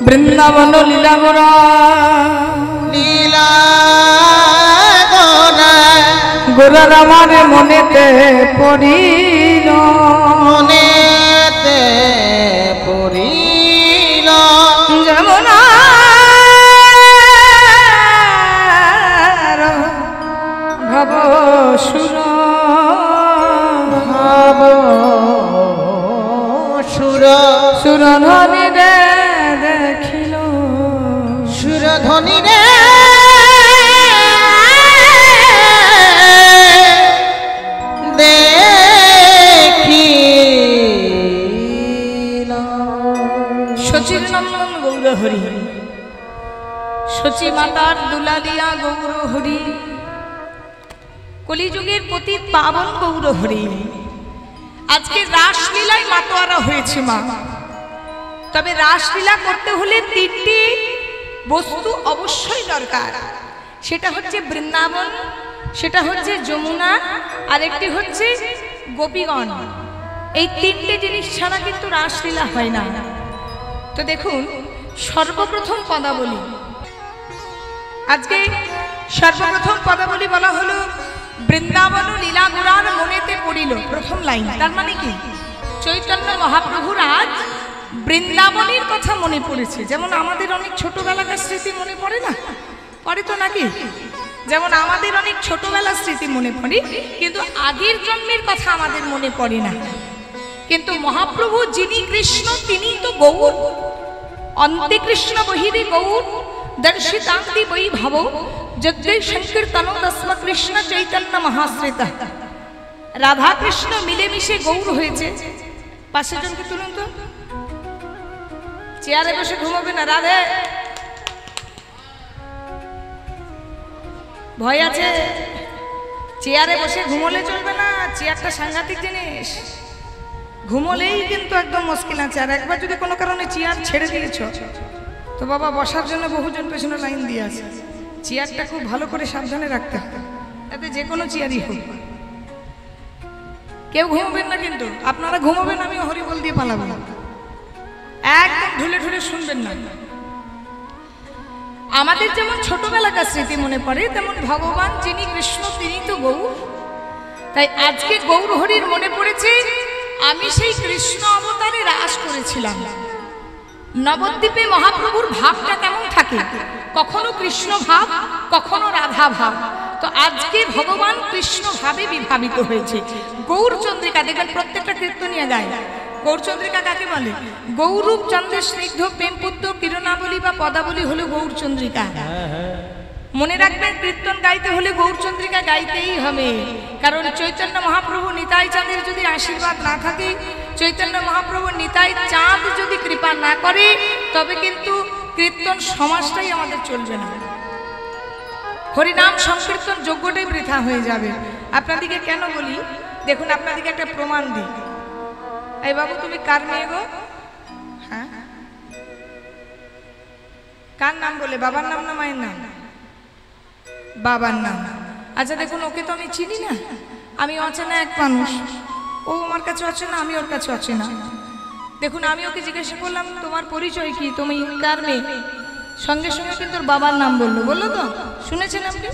বৃন্দাবন লীলা গোরা লীলা গোরা গোরার আমার মনেতে পড়িল মনেতে পড়িল যমুনা ভব সুর ভাব সুর সুরধ্বনি রে দেখিল সুরধ্বনি রে দেখিল শচীর নন্দন গৌর হরি শচী মাতার দুলালিয়া গৌর হরি কলিযুগের প্রতি পাবন গৌর হরি আজকে রাসলীলায় মাতোয়ারা হয়েছে মা। তবে রাসলীলা করতে হলে তিনটি বস্তু অবশ্যই দরকার। সেটা হচ্ছে বৃন্দাবন, সেটা হচ্ছে যমুনা, আর একটি হচ্ছে গোপীগণ। এই তিনটে জিনিস ছাড়া কিন্তু রাসলীলা হয় না। তো দেখুন, সর্বপ্রথম পদাবলী, আজকে সর্বপ্রথম পদাবলী বলা হলো বৃন্দাবন লীলা গোরার মনেতে পড়িল। প্রথম লাইন, তার মানে কি চৈতন্য মহাপ্রভুর আজ বৃন্দাবনের কথা মনে পড়েছে। যেমন আমাদের অনেক ছোটবেলাকার স্মৃতি মনে পড়ে না, পড়ে তো নাকি? যেমন আমাদের অনেক ছোটবেলার স্মৃতি মনে পড়ে, কিন্তু আগের জন্মের কথা আমাদের মনে পড়ে না। কিন্তু মহাপ্রভু যিনি কৃষ্ণ, তিনি তো গৌর। অন্তে কৃষ্ণ বহিরে গৌর দর্শিতান্তি বৈভব যজ্ঞৈ সংকীর্তনো তস্ম কৃষ্ণ চৈতন্য মহাশ্রিতা। রাধা কৃষ্ণ মিলেমিশে গৌর হয়েছে। পাশের জনকে তুলুন তো, চেয়ারে বসে ঘুমাবে না। রাধে, ভয় আছে? চেয়ারে বসে ঘুমোলে চলবে না, চেয়ারটা সাংঘাতিক জিনিস। ঘুমোলেই কিন্তু একদম মুশকিল আছে। আর একবার যদি কোনো কারণে চেয়ার ছেড়ে দিয়েছ তো বাবা, বসার জন্য বহুজন পেছনে লাইন দিয়ে আছে। চেয়ারটা খুব ভালো করে সাবধানে রাখতে হবে, তাতে যে কোনো চেয়ারই হোক। কেউ ঘুমাবেন না কিন্তু, আপনারা ঘুমাবেন, আমি হরিবল দিয়ে পালাবো না। একদম ঢুলে ঢুলে শুনবেন না। আমাদের যেমন ছোটবেলাকার স্মৃতি মনে পড়ে, তেমন ভগবান যিনি কৃষ্ণ, তিনি তো গৌর। তাই আজকে গৌর হরির মনে পড়েছে, আমি সেই কৃষ্ণ অবতারে রাস করেছিলাম। নবদ্বীপে মহাপ্রভুর ভাবটা কেমন থাকে, কখনো কৃষ্ণ ভাব, কখনো রাধা ভাব। তো আজকে ভগবান কৃষ্ণ ভাবে বিভাবিত হয়েছে। গৌরচন্দ্রিকা দেখবেন প্রত্যেকটা কীর্তনিয়া গায়। গৌরচন্দ্রিকা কাকে বলে? গৌরূপ চন্দ্রের স্নিগ্ধ প্রেমপুত্র কিরণাবলী বা পদাবলী হলো গৌরচন্দ্রিকা। মনে রাখবেন, কীর্তন গাইতে হলে গৌরচন্দ্রিকা গাইতেই হবে। কারণ চৈতন্য মহাপ্রভু নিতাই চাঁদের যদি আশীর্বাদ না থাকে, চৈতন্য মহাপ্রভু নিতাই চাঁদ যদি কৃপা না করে, তবে কিন্তু কীর্তন সমাজটাই আমাদের চলবে না। হরিনাম সংকীর্তন যোগ্যটাই বৃথা হয়ে যাবে। আপনাদিকে কেন বলি, দেখুন আপনাদিকে একটা প্রমাণ দিই। এই বাবু, তুমি কার মেয়ে গো? হ্যাঁ, কার নাম বলে? বাবার নাম না মায়ের নাম? বাবার নাম। আচ্ছা দেখুন, ওকে তো আমি চিনি না, আমি অচেনা এক মানুষ। ও আমার কাছে অচেনা, আমি ওর কাছে অচেনা। দেখুন, আমি ওকে জিজ্ঞাসা করলাম তোমার পরিচয় কি, তুমি কার মেয়ে? সঙ্গে সঙ্গে কিন্তু ওর বাবার নাম বললো। বললো তো? শুনেছেন আপনি?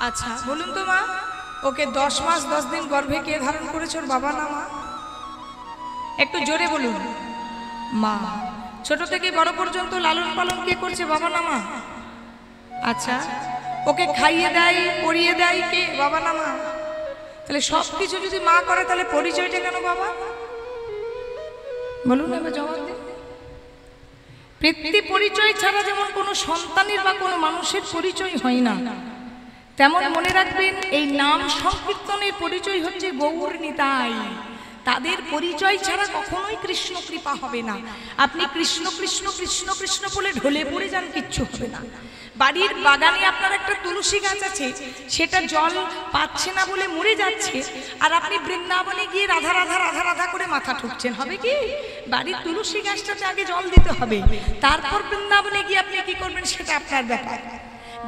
আচ্ছা বলুন তো মা, ওকে 10 মাস 10 দিন গর্ভে কে ধারণ করেছে? ওর বাবা না মা? একটু জোরে বলুন। মা। ছোট থেকে বড় পর্যন্ত লালন পালন কে করছে? বাবা না মা? আচ্ছা, ওকে খাইয়ে দেয়, পরিয়ে দেয় কে? বাবা না মা? তাহলে সব কিছু যদি মা করে, তাহলে পরিচয়টা কেন বাবা? বলুন, এবার জবাব দিন। পিতৃ পরিচয় ছাড়া যেমন কোনো সন্তানের বা কোনো মানুষের পরিচয় হয় না, তেমন মনে রাখবেন এই নাম সংকীর্তনের পরিচয় হচ্ছে গৌর নিতাই। তাদের পরিচয় ছাড়া কখনোই কৃষ্ণ কৃপা হবে না। আপনি কৃষ্ণ কৃষ্ণ কৃষ্ণ কৃষ্ণ বলে ঢলে পড়ে যান, কিচ্ছু হবে না। বাড়ির বাগানে আপনার একটা তুলসী গাছ আছে, সেটা জল পাচ্ছে না বলে মরে যাচ্ছে, আর আপনি বৃন্দাবনে গিয়ে রাধা রাধা রাধা রাধা করে মাথা ঠুকছেন, হবে কি? বাড়ির তুলসী গাছটাতে আগে জল দিতে হবে, তারপর বৃন্দাবনে গিয়ে আপনি কি করবেন সেটা আপনার ব্যাপার।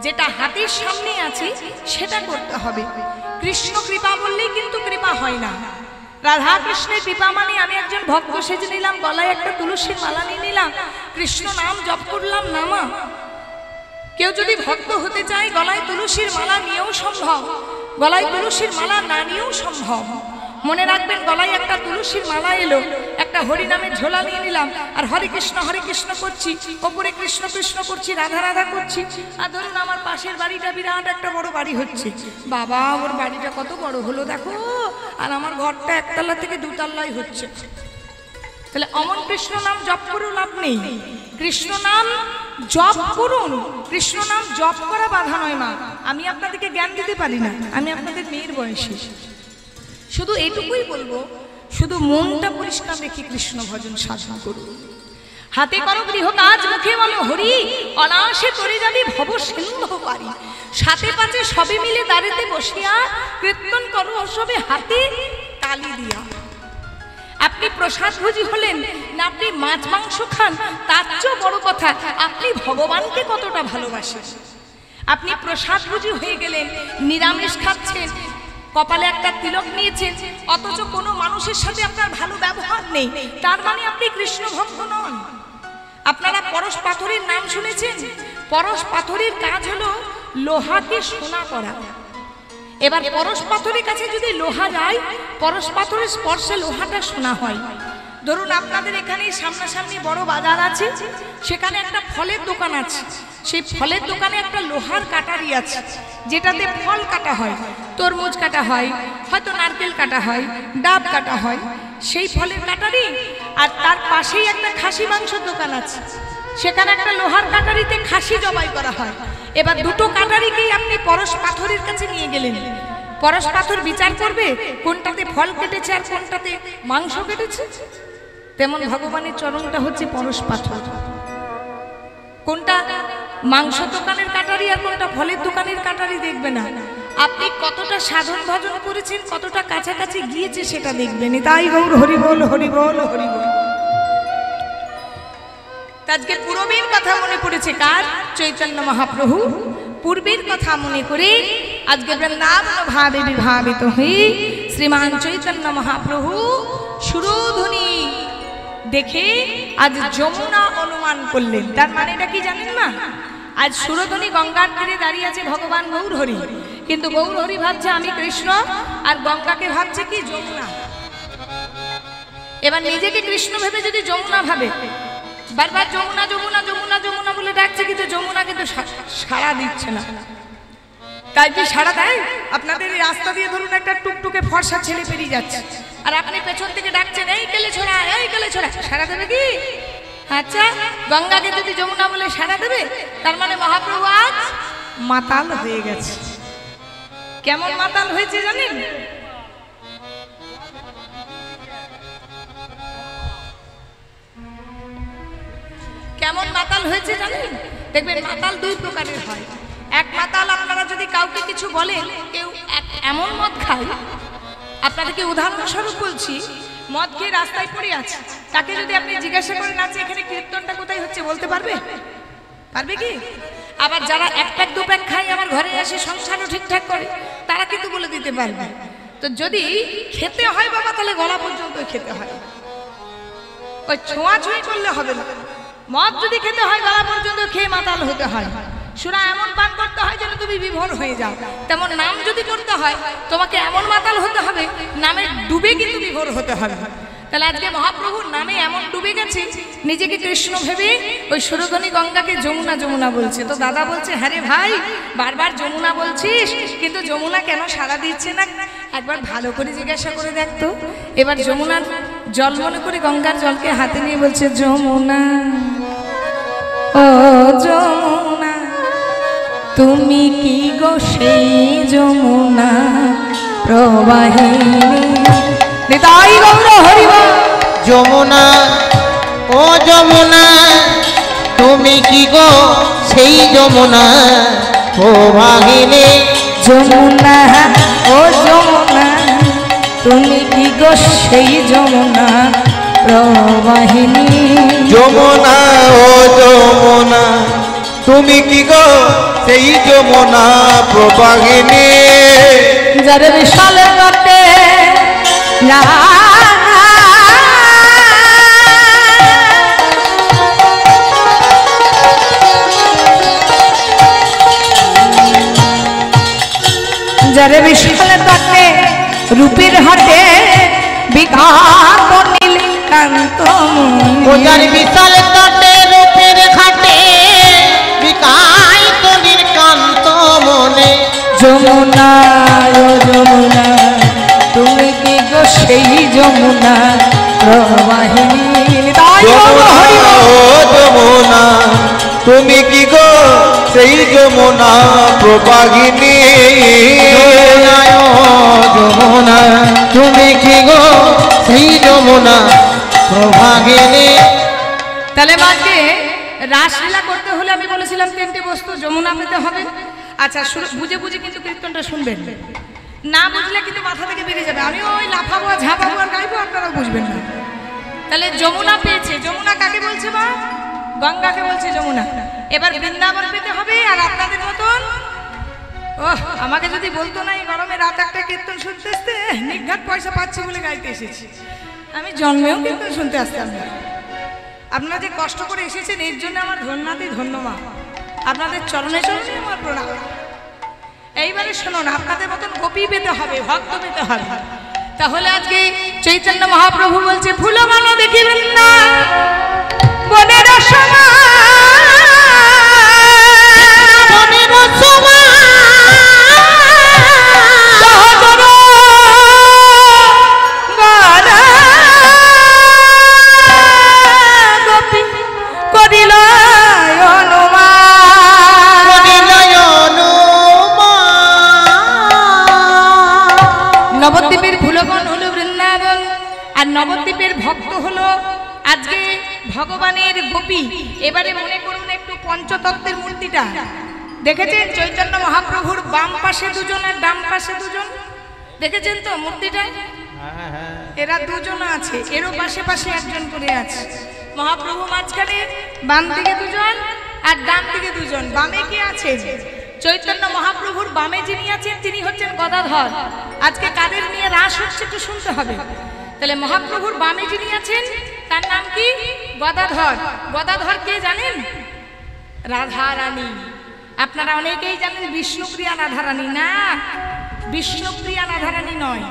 যেটা হাতের সামনে আছে সেটা করতে হবে। কৃষ্ণ কৃপা বললেই কিন্তু কৃপা হয় না। রাধা কৃষ্ণের কৃপা মানে আমি একজন ভক্ত সেজে নিলাম, গলায় একটা তুলসীর মালা নিয়ে নিলাম, কৃষ্ণ নাম জপ করলাম না মা। কেউ যদি ভক্ত হতে চায় গলায় তুলসীর মালা নিয়েও সম্ভব, গলায় তুলসীর মালা না নিয়েও সম্ভব। মনে রাখবেন, গলায় একটা তুলসীর মালা এলো, একটা হরিনামের ঝোলা নিয়ে নিলাম, আর হরে কৃষ্ণ করছি, ওপরে কৃষ্ণ কৃষ্ণ করছি, রাধা রাধা করছি। আর ধরুন আমার পাশের বাড়িটা বিরাট একটা বড় বাড়ি হচ্ছে, বাবা ওর বাড়িটা কত বড় হলো দেখো, আর আমার ঘরটা একতলা থেকে দুতলায় হচ্ছে। তাহলে অমন কৃষ্ণ নাম জপ করেও লাভ নেই। কৃষ্ণ নাম জপ করুন, কৃষ্ণ নাম জপ করা বাধা নয় মা। আমি আপনাদেরকে জ্ঞান দিতে পারি না, আমি আপনাদের মেয়ের বয়সী। শুধু এইটুকুই বলবো, শুধু মনটা পরিষ্কার রেখে কৃষ্ণ ভজন সাধনা করুন। হাতে করো গৃহ কাজ, মুখে বলো হরি, অনায়াসে তরে যাবি ভব সিন্ধু পারি। সাথে পাচে সবে মিলে দাঁড়িতে বসিয়া, কীর্তন করো সবে হাতে তালি দিয়া। আপনি প্রসাদ ভোজি হলেন না আপনি মাছ মাংস খান, তার চেয়েও বড় কথা আপনি ভগবানকে কতটা ভালোবাসেন। আপনি প্রসাদ ভোজি হয়ে গেলেন, নিরামিষ খাচ্ছেন, কপালে একটা তিলক নিয়েছেন, অথচ কোনো মানুষের সাথে আপনার ভালো ব্যবহার নেই, তার মানে আপনি কৃষ্ণ ভক্ত নন। আপনারা পরশ পাথরের নাম শুনেছেন? পরশ পাথরের কাজ হলো লোহাকে সোনা করা। এবার পরশ পাথরের কাছে যদি লোহা যায়, পরশ পাথরের স্পর্শে লোহাটা সোনা হয়। ধরুন আপনাদের এখানে সামনাসামনি বড় বাজার আছে, সেখানে একটা ফলের দোকান আছে, সেই ফলের দোকানে একটা লোহার কাটারি আছে, যেটাতে ফল কাটা হয়, তরমুজ কাটা হয়, হয়তো নারকেল কাটা হয়, ডাব কাটা হয়, সেই ফলের কাটারি। আর তার পাশেই একটা খাসি মাংসের দোকান আছে, সেখানে একটা লোহার কাটারিতে খাসি জবাই করা হয়। এবার দুটো কাটারিকেই আপনি পরশ পাথরের কাছে নিয়ে গেলেন, পরশ পাথর বিচার করবে কোনটাতে ফল কেটেছে আর কোনটাতে মাংস কেটেছে। তেমন ভগবানের চরণটা হচ্ছে পরশ পাথর। কোনটা মাংস দোকানের কাটারি আর কোনটা ফলের দোকানের কাটারি দেখবে না, আপনি কতটা সাধন ভজন করেছেন, কতটা কাছাকাছি গিয়েছে সেটা দেখবেন। তাই গৌর হরি বল হরি বল হরি বল। আজকে পূর্বের কথা মনে পড়েছে কার? চৈতন্য মহাপ্রভু। পূর্বের কথা মনে করে আজকে বৃন্দাবন ভাবে বিভাবিত হয়ে শ্রীমান চৈতন্য মহাপ্রভু সুরধ্বনি দেখে আজ যমুনা অনুমান করলেন। তার মানেটা কি জানেন না? আজ সুরধ্বনি গঙ্গার তীরে দাঁড়িয়ে আছে ভগবান গৌর হরি, কিন্তু গৌর হরি ভাবছে আমি কৃষ্ণ, আর গঙ্গাকে ভাবছে কি যমুনা। এবার নিজেকে কৃষ্ণ ভেবে যদি যমুনা ভাবে, বারবার যমুনা যমুনা যমুনা যমুনা বলে ডাকছে, কিন্তু যমুনা কিন্তু সাড়া দিচ্ছে না। তাই কি সাড়া দেয়? আপনাদের রাস্তা দিয়ে ধরুন একটা টুকটুকে ফর্সা ছেলে পেরিয়ে যাচ্ছে, আর আপনি পেছন থেকে ডাকছেন এই কেলে ছোড়া, এই কেলে ছোড়া, সাড়া দেবে কি? আচ্ছা, গঙ্গাকে যদি যমুনা বলে সাড়া দেবে, তার মানে মহাপ্রভু আজ মাতাল হয়ে গেছে। কেমন মাতাল হয়েছে জানেন? কেমন মাতাল হয়েছে জানেন? দেখবেন মাতাল দুই প্রকারের হয়। এক মাতাল, আপনারা যদি কাউকে কিছু বলেন, কেউ এমন মদ খায়, আপনাদেরকে উদাহরণস্বরূপ বলছি, মদ খেয়ে রাস্তায় পড়ে আছে, তাকে যদি আপনি জিজ্ঞাসা করেন আছে এখানে কীর্তনটা কোথায় হচ্ছে, বলতে পারবে? পারবে কি? আবার যারা এক প্যাক দু প্যাক খায় আমার ঘরে এসে সংসারও ঠিকঠাক করে, তারা কিন্তু বলে দিতে পারবে। তো যদি খেতে হয় বাবা, তাহলে গলা পর্যন্ত খেতে হয়, ওই ছোঁয়াছুঁই করলে হবে না। মদ যদি খেতে হয় গলা পর্যন্ত খেয়ে মাতাল হতে হয়। সুরা এমন পান করতে হয় যেন তুমি বিভোর হয়ে যাও। তেমন নাম যদি করতে হয় তোমাকে এমন মাতাল হতে হবে, নামে ডুবে কিন্তু বিভোর হতে হবে। তাহলে আজকে মহাপ্রভুর নামে এমন ডুবে গেছে, নিজেকে কৃষ্ণ ভেবে ওই সুরধ্বনি গঙ্গাকে যমুনা যমুনা বলছে। তো দাদা বলছে, হ্যাঁ রে ভাই, বারবার যমুনা বলছিস, কিন্তু যমুনা কেন সাড়া দিচ্ছে না? একবার ভালো করে জিজ্ঞাসা করে দেখতো। এবার যমুনার জল মনে করে গঙ্গার জলকে হাতে নিয়ে বলছে, যমুনা ও যমুনা তুমি কি গো সেই যমুনা প্রবাহিনী। নিতাই গৌর হরি বল। যমুনা ও যমুনা তুমি কি গো সেই যমুনা প্রবাহিনী। যমুনা ও যমুনা তুমি কি গো সেই যমুনা প্রবাহিনী। যমুনা ও যমুনা তুমি কি গো সেই যমুনা প্রবাহিনী। যার বিশাল গতে যারে বিশাল তটে রূপের হাটে বিঘাত নীলকান্ত ওজার বিশাল তটে রূপের ঘাটে বিকায়িত নীলকান্ত মনে। যমুনা ও যমুনা তুমি কি গো সেই যমুনা প্রবাহিনী। যমুনা ও যমুনা তুমি কি গো সেই যমুনা প্রবাহিনী। যমুনা ও যমুনা তুমি কি গো সেই যমুনা প্রবাহিনী। তাহলে মাকে রাসলীলা করতে হলে আমি বলেছিলাম তিনটে বস্তু যমুনা পেতে হবে। আচ্ছা বুঝে বুঝে কিন্তু কীর্তনটা শুনবেন, না বুঝলে কিন্তু মাথা থেকে বেরিয়ে যাবে। আমি ওই লাফাবো ঝাঁপাবো আর গাইবো, আপনারা বুঝবেন না। তাহলে যমুনা পেয়েছে, যমুনা কাকে বলছে মা? গঙ্গাকে বলছে যমুনা। এবার বৃন্দাবন পেতে হবে। আর আপনাদের মতন আমাকে যদি বলতো না এই গরমে রাত একটা কীর্তন শুনতে আসতে, নিঘাত পয়সা পাচ্ছি বলে গাইতে এসেছি, আমি জন্মেও কীর্তন শুনতে আসতাম না। আপনারা যে কষ্ট করে এসেছেন এর জন্য আমার ধন্যবাদই ধন্যবাদ, আপনাদের চরণে চরণে আমার প্রণাম। এইবারে শুনুন, আপনাদের মতন গোপী পেতে হবে, ভক্ত পেতে হবে। তাহলে আজকে চৈতন্য মহাপ্রভু বলছে ফুলবান দেখিবেন না বনের নবদ্বীপের ফুলবন হলো বৃন্দাবন, আর নবদ্বীপের ভক্ত হলো আজকে ভগবানের গোপী। এবারে মনে করুন একটু পঞ্চতত্ত্বের মূর্তিটা দেখেছেন? চৈতন্য মহাপ্রভুর বাম পাশে দুজন আর ডান পাশে দুজন, দেখেছেন তো মূর্তিটা? এরা দুজন আছে, এরও পাশে পাশে একজন করে আছে। মহাপ্রভু মাঝখানে, বাম দিকে দুজন আর ডান দিকে দুজন। বামে কে আছে? চৈতন্য মহাপ্রভুর বামে যিনি আছেন তিনি হচ্ছেন গদাধর। আজকে কাদের নিয়ে রাস হচ্ছে একটু শুনতে হবে। তাহলে মহাপ্রভুর বামে যিনি আছেন তার নাম কি? গদাধর। গদাধর কে জানেন? রাধা রানী। আপনারা অনেকেই জানেন বিষ্ণুপ্রিয়া রাধা রানী। না, বিষ্ণুপ্রিয়া রাধা রানী নয়,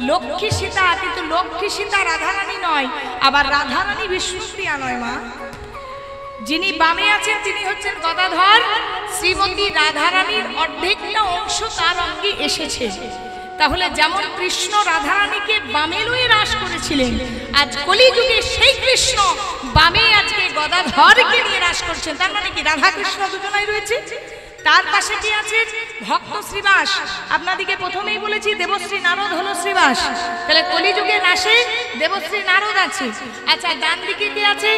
লক্ষ্মী সীতা। কিন্তু লক্ষ্মী সীতা রাধা রানী নয়, আবার রাধা রানী বিষ্ণুপ্রিয়া নয় মা। যিনি বামে আছেন তিনি হচ্ছেন গদাধর। শ্রীমতী রাধারানীর অর্ধেকটা অংশ তার অঙ্গে এসেছে। তাহলে যেমন কৃষ্ণ রাধারানীকে বামে লয়ে রাস করেছিলেন, আজ কলিযুগে সেই কৃষ্ণ বামে আজকে গদাধরকে নিয়ে রাস করছেন। তার মানে কি রাধা কৃষ্ণ দুজনাই রয়েছে। তার পাশে কি আছে? ভক্ত শ্রীবাস। আপনাদিকে প্রথমেই বলেছি দেবশ্রী নারদ হলো শ্রীবাস। তাহলে কলিযুগে রাসে দেবশ্রী নারদ আছে। আচ্ছা, ডান দিকে কি আছে?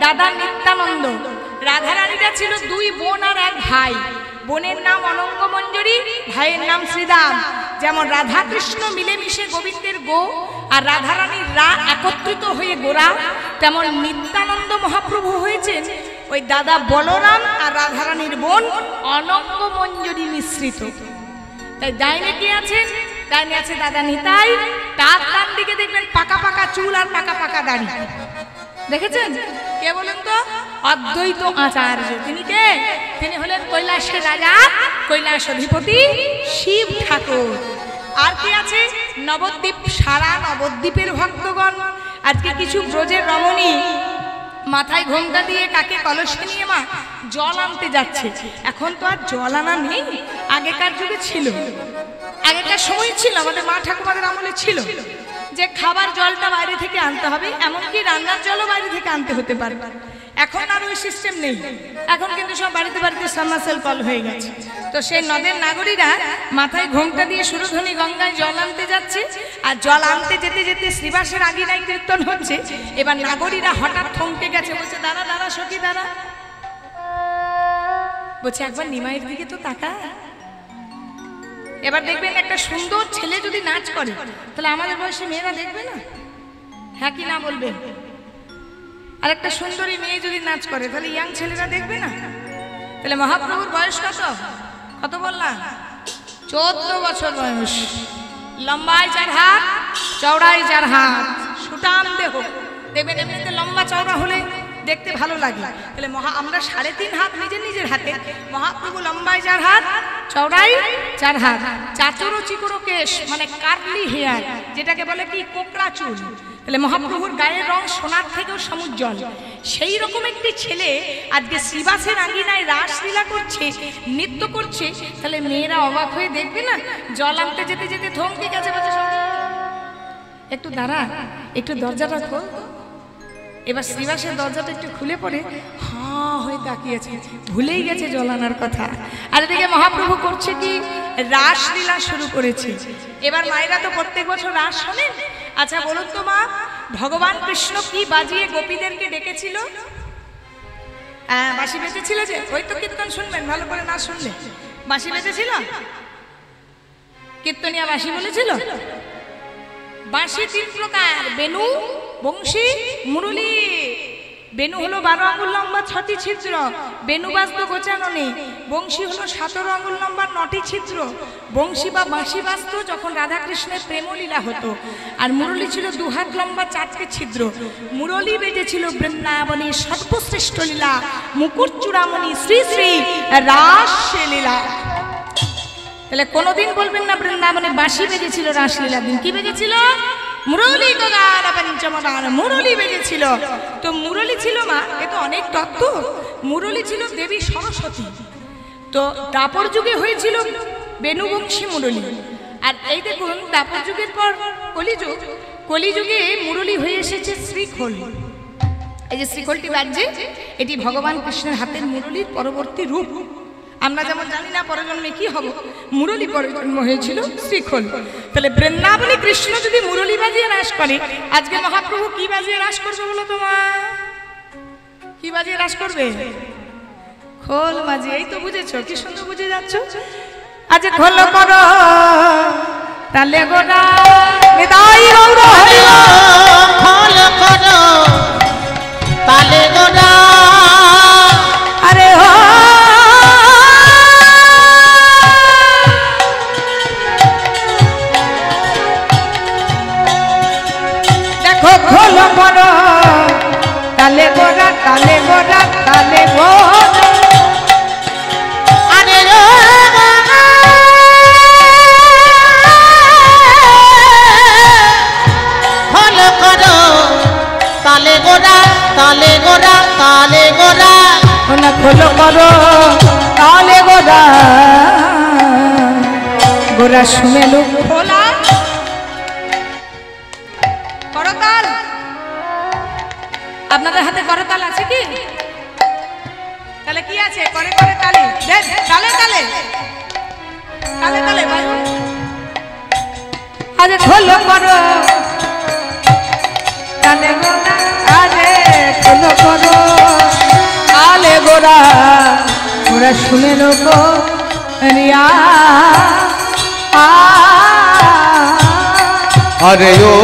দাদা নিত্যানন্দ। রাধারানীরা ছিল দুই বোন আর এক ভাই। বোনের নাম অনঙ্গ মঞ্জরী, ভাইয়ের নাম শ্রীদাম। যেমন রাধা কৃষ্ণ মিলেমিশে গোবিন্দের গো আর রাধারানীর রা একত্রিত হয়ে গোরা, তেমন নিত্যানন্দ মহাপ্রভু হয়েছেন ওই দাদা বলরাম আর রাধারানীর বোন অনঙ্গ মঞ্জরী মিশ্রিত। তাই ডাইনে কে আছেন? ডাইনে আছে দাদা নিতাই। তার ডান দিকে দেখবেন পাকা পাকা চুল আর পাকা পাকা দাড়ি। দেখেছেন? কে বলেন তো? অদ্বৈত আচার্য। তিনি কে? তিনি হলেন কৈলাসের রাজা, কৈলাস অধিপতি শিব ঠাকুর। আর কি আছে? নবদ্বীপ। সারা নবদ্বীপের ভক্তগণ। আজকে কিছু ব্রজের রমণী মাথায় ঘোমটা দিয়ে কাকে কলসে নিয়ে মা জল আনতে যাচ্ছে। এখন তো আর জল আনা নেই, আগেকার যুগে ছিল, আগেকার সময় ছিল, আমাদের মা ঠাকুমাদের আমলে ছিল যে খাবার জলটা বাইরে থেকে আনতে হবে, এমনকি রান্নার জলও বাইরে থেকে আনতে হতে পারে। এখন আর ওই সিস্টেম নেই, এখন কিন্তু সব বাড়িতে বাড়িতে সাবমার্সেল কল হয়ে গেছে। তো সেই নদের নাগরীরা মাথায় ঘোমটা দিয়ে সুরধনী গঙ্গায় জল আনতে যাচ্ছে। আর জল আনতে যেতে যেতে শ্রীবাসের আগিনায় কীর্তন হচ্ছে। এবার নাগরীরা হঠাৎ থমকে গেছে, বলছে দাঁড়া দাঁড়া সখী দাঁড়া। বলছে একবার নিমাইয়ের দিকে তো তাকা। এবার দেখবেন একটা সুন্দর ছেলে যদি নাচ করে তাহলে আমাদের বয়সী মেয়েরা দেখবে না? হ্যাঁ কি না বলবেন? আর একটা সুন্দরী মেয়ে যদি নাচ করে তাহলে ইয়াং ছেলেরা দেখবে না? তাহলে মহাপ্রভুর বয়স কত? কত বললাম? 14 বছর বয়স। লম্বায় 4 হাত, চওড়ায় 4 হাত, সুটাম দেহ। দেখবেন এমনিতে লম্বা চওড়া হলে দেখতে ভালো লাগে। তাহলে আমরা 3.5 হাত নিজের নিজের হাতে, মহাপ্রভু লম্বায় 4 হাত, চওড়াই 4 হাত, চাচরো চিকরো কেশ মানে কার্লি হেয়ার, যেটাকে বলে কি কোকড়া চুল। তাহলে মহাপ্রভুর গায়ের রং সোনার থেকেও সমুজ্জ্বল। সেই রকম একটি ছেলে আজকে শ্রীবাসের আঙ্গিনায় রাসলীলা করছে, নৃত্য করছে, তাহলে মেয়েরা অবাক হয়ে দেখবে না? জল আনতে যেতে যেতে থমকে গেছে, একটু দাঁড়া, একটু দরজাটা খোল। এবার শ্রীবাসের দরজাটা একটু খুলে পড়ে হাঁ হয়ে তাকিয়েছে, ভুলেই গেছে জল আনার কথা। আর এদিকে মহাপ্রভু করছে কি? রাসলীলা শুরু করেছে। এবার মায়েরা তো প্রত্যেক বছর রাস শোনেন। আচ্ছা বলুন তো মা, ভগবান কৃষ্ণ কি বাজিয়ে গোপীদেরকে ডেকেছিল? বাঁশি বেজেছিল যে, ওই তো কীর্তন শুনবেন ভালো করে, না শুনলে বাঁশি বেজেছিল, কীর্তনিয়া বাঁশি বলেছিল। বাঁশি 3 প্রকার, বেনু, বংশী, মুরলী। বেনু হলো 12 আঙ্গুল লম্বা 6টি ছিদ্র, বেনু বাজতো গোচাননে। বংশী হলো 17 আঙ্গুল লম্বা 9টি ছিদ্র। বংশী বা বাঁশি বাজতো যখন রাধাকৃষ্ণের প্রেমলীলা হতো। আর মুরলী ছিল 2 হাত লম্বা 4টি ছিদ্র। মুরলী বেজেছিল বৃন্দাবনী সর্বশ্রেষ্ঠ লীলা, মুকুট চূড়ামণি শ্রী শ্রী রাসলীলা। তাহলে কোনোদিন বলবেন না বৃন্দাবনে বাঁশি বেজেছিল রাসলীলা দিন। কি বেজেছিল? মুরলী গগান পঞ্চমদান, মুরলী বেজেছিল। তো মুরলী ছিল মা, এ তো অনেক তত্ত্ব। মুরলী ছিল দেবী সরস্বতী। তো দাপর যুগে হয়েছিল বেনুবংশী মুরলী। আর এই দেখুন দাপর যুগের পর কলিযুগ, কলিযুগে মুরলী হয়ে এসেছে শ্রীখোল। এই যে শ্রীখোলটি বাজছে, এটি ভগবান কৃষ্ণের হাতের মুরলীর পরবর্তী রূপ। আমরা যেমন জানি না পরজন্মে কি হব, মুরলী পরজন্ম হয়েছিল শ্রীখোল। তাহলে বৃন্দাবনী কৃষ্ণ যদি মুরলী বাজিয়ে রাস করে, আজকে মহাপ্রভু কি বাজিয়ে রাস করবে বলো তোমার? কি বাজিয়ে রাস করবে? খোল বাজিয়ে। এই তো বুঝেছো, কি সুন্দর বুঝে যাচ্ছ। আজ খোল করো তালে গোরা নিতাই গৌর হরি, খোল করো তালে গোরা। আরে হো খোল করো তালে গোরা, তালে গোরা, তালে গোরা। আরে খোল করো তালে গোরা, তালে গোরা, তালে গোরা। না খোল করো তালে গোরা, গোরা শুনেলো খোলা করতাল। আপনাদের হাতে করতাল আছে কি? তাহলে কি আছে? করে করে তালে, তালে তালে তালে তালে বাজু। আরে খোল করো তালে গোরা, আরে খোল করো তালে গোরা, গোরা শুনে লোক রিয়া। আরে ও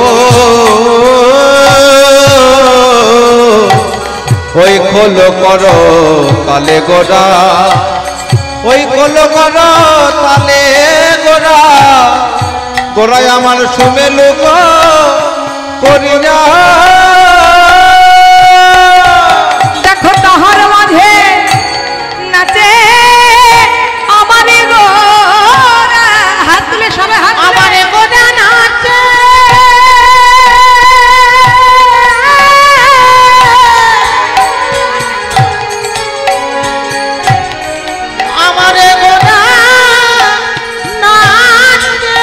ওই খোল করো তালে গোরা, ওই খোল করো তালে গোরা। গোরাই আমার শুনে লোক করি না। দেখো তাহার মাঝে নাচে আমারে গোরা, হাত তুলে সবাই হাত, আমারে গোরা নাচে। আমারে গোরা নাচে।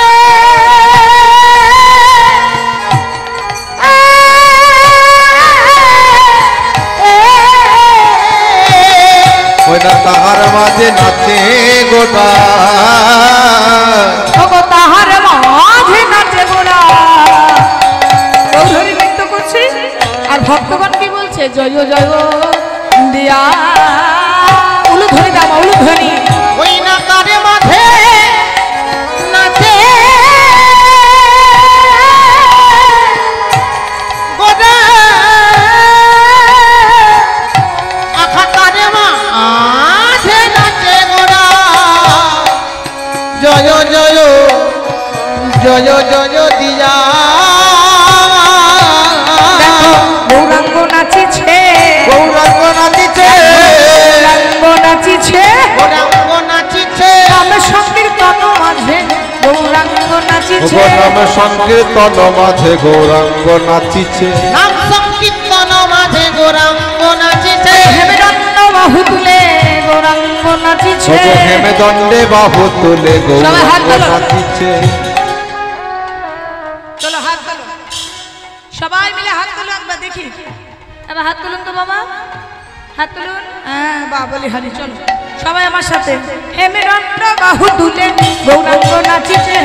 ওই না তাহার মাঝে নাচে গোটা, তাহার মাঝে নাচে গোরা। চৌধুরী নৃত্য করছে আর ভক্তগণ কি বলছে? জয় জয় দিয়া উলুধ্বনি দাও, উলুধ্বনি। ওই না তার মাঝে নাচে গোটা, আখা তার মাঝে নাচে গোরা। জয় জয় জয় জয় দিয়া। গৌরাঙ্গ নাচিছে, গৌর নাচিছে নাম সংকীর্তন মাঝে গৌরাঙ্গ নাচিছে নাম সংকীর্তন মাঝে গৌরাঙ্গ নাচিছে হেমদণ্ড বাহু তুলে গৌরাঙ্গ নাচিছে হেমে দণ্ডে বাহু তুলে সবাই হাত গৌরাঙ্গ তোলো। নাচিছে চলো হাত তোলো সবাই মিলে হাত তোলো একবার দেখি এবার হাত তুলুন তো বাবা হাত তুলুন হ্যাঁ বাবলি হারি চলো সবাই আমার সাথে হেমদণ্ড বাহু তুলে গৌরাঙ্গ নাচিছে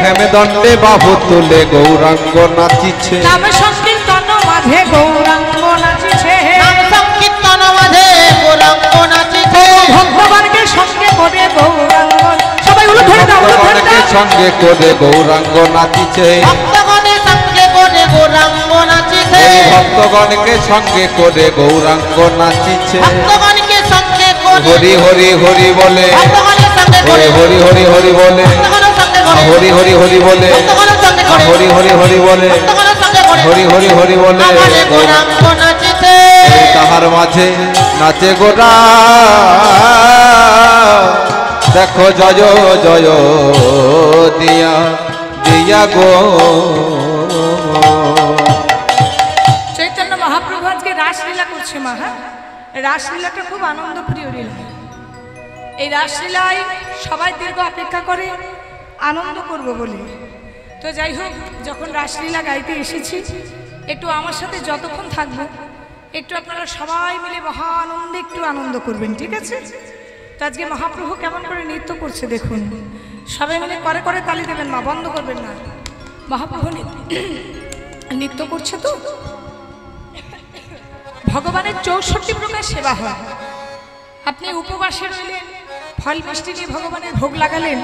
হেমে দণ্ডে বাহু তুলে গৌরাঙ্গ নাচিছে নাম সংকীর্তন মাঝে গৌরাঙ্গ নাচিছে নাম সংকীর্তন মাঝে গৌরাঙ্গ নাচিছে ভগবানকে সঙ্গে করে গৌরাঙ্গ সবাই উলু ধরে দাও উলু ধরে ভক্তগণকে দাও সঙ্গে করে গৌরাঙ্গ নাচিছে ভক্তগণের সঙ্গে করে গৌরাঙ্গ নাচিছে ভক্তগণকে সঙ্গে করে গৌরাঙ্গ নাচিছে ভক্তগণকে সঙ্গে করে হরি হরি হরি বলে ভক্তগণের সঙ্গে করে হরি হরি হরি বলে ভক্তগণের সঙ্গে করে হরি হরি হরি বলে ভক্তগণের সঙ্গে করে হরি হরি হরি বলে ভক্তগণের সঙ্গে করে হরি হরি হরি বলে আমারে গৌরাঙ্গ নাচিছে তাহার মাঝে নাচে গোরা দেখো জয় জয় দিয়া দিয়া গো চৈতন্য মহাপ্রভু আজকে রাসলীলা করছে মা হ্যাঁ রাসলীলাটা খুব আনন্দপ্রিয় লীলা এই রাসলীলায় সবাই দীর্ঘ অপেক্ষা করে আনন্দ করব বলে তো যাই হোক যখন রাসলীলা গাইতে এসেছি একটু আমার সাথে যতক্ষণ থাকবো একটু আপনারা সবাই মিলে মহা আনন্দে একটু আনন্দ করবেন ঠিক আছে তো আজকে মহাপ্রভু কেমন করে নৃত্য করছে দেখুন সবাই মিলে করে করে তালি দেবেন মা বন্ধ করবেন না মহাপ্রভু নৃত্য করছে তো ভগবানের 64 প্রকার সেবা হয় আপনি উপবাসে রইলেন ফল মিষ্টি নিয়ে ভগবানের ভোগ লাগালেন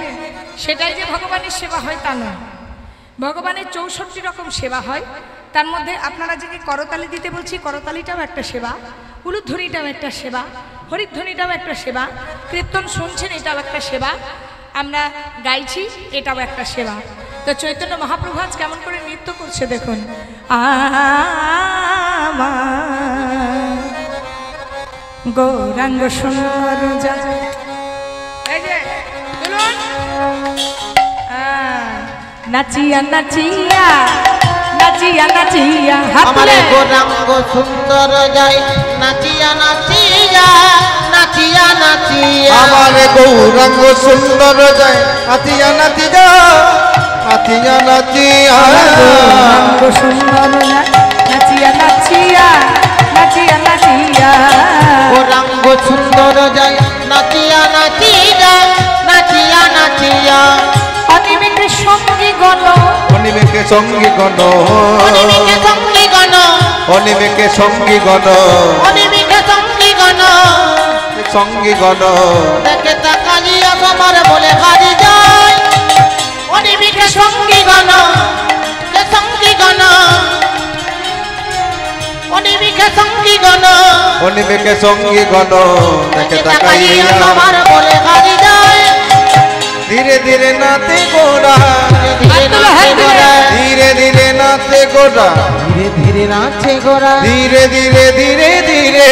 সেটাই যে ভগবানের সেবা হয় তা নয় ভগবানের 64 রকম সেবা হয় তার মধ্যে আপনারা যে করতালি দিতে বলছি করতালিটাও একটা সেবা উলুধ্বনিটাও একটা সেবা হরিধ্বনিটাও একটা সেবা কীর্তন শুনছেন এটাও একটা সেবা আমরা গাইছি এটাও একটা সেবা তো চৈতন্য মহাপ্রভু আজ কেমন করে নৃত্য করছে দেখুন গৌরাঙ্গ সুন্দর এই যে তুলুন নাচিয়া নাচিয়া নাচিয়া নাচিয়া হাত আমারে তুলে গৌরাঙ্গ সুন্দর যায় নাচিয়া নাচিয়া নাচিয়া নাচিয়া আমার গৌরাঙ্গ সুন্দর যায় নাচিয়া নাচিয়া নাচিয়া নাচিয়া গৌরাঙ্গ সুন্দর নাচিয়া নাচিয়া নাচিয়া নাচিয়া গৌরাঙ্গ সুন্দর যায় নাচিয়া নাচিয়া নাচিয়া নাচিয়া অনিমেষে সঙ্গী গণ অনিমেকে সঙ্গী গণ অনিমিকে সঙ্গী গণ অনিমেকে সঙ্গী গণ অনিমিকে সঙ্গী গণ সঙ্গী গণ দেখে তাকালিয়া তোমার বলে হারি যায় অনিমিকে সঙ্গী গণ কে সঙ্গী গণ অনিমিকে সঙ্গী গণ অনিমেকে সঙ্গী গণ দেখে তাকালিয়া তাকাইয়া তোমার বলে হারি যায় ধীরে ধীরে নাতে গোরা ধীরে ধীরে নাতে গোরা ধীরে ধীরে নাচে গোরা ধীরে ধীরে ধীরে ধীরে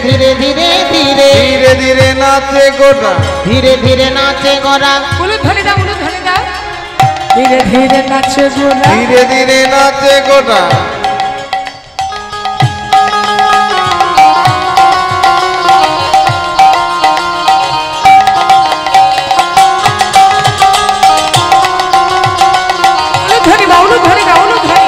ধীরে ধীরে ধীরে ধীরে ধীরে ধীরে নাচে গোরা ধীরে ধীরে নাচে গোরা উলুধ্বনি দাও উলুধ্বনি দাও ধীরে ধীরে নাচে গোরা ধীরে ধীরে নাচে গোরা উলুধ্বনি দাও উলুধ্বনি দাও উলুধ্বনি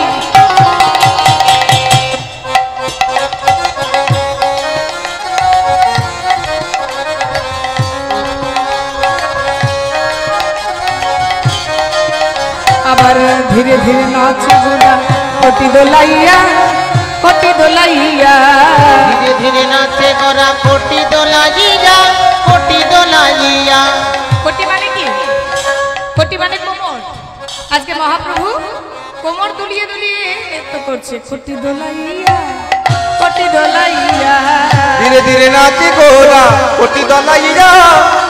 আবার ধীরে ধীরে নাচ গোরা কোটি দোলাইয়া কোটি দোলাইয়া ধীরে ধীরে নাচে গোরা কোটি দোলাইয়া কোটি দোলাইয়া কোটি মানে কি কোটি মানে কোমর আজকে মহাপ্রভু কোমর দুলিয়ে দুলিয়ে নৃত্য করছে কোটি দোলাইয়া কোটি দোলাইয়া ধীরে ধীরে নাচে গোরা কোটি দলাইয়া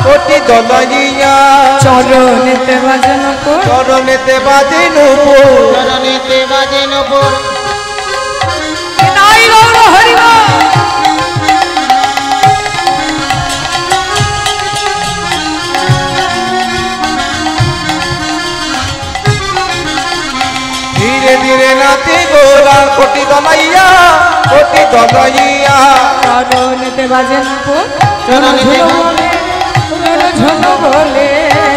কোটি দলাইয়া চরণেতে বাজন কর চরণেতে বাজে নূপুর চরণেতে বাজে নপুর নাই গৌর হরি বল। দলাইয়া কোটি দলাইয়া চরণেতে বাজেন চরণ ঝন বলে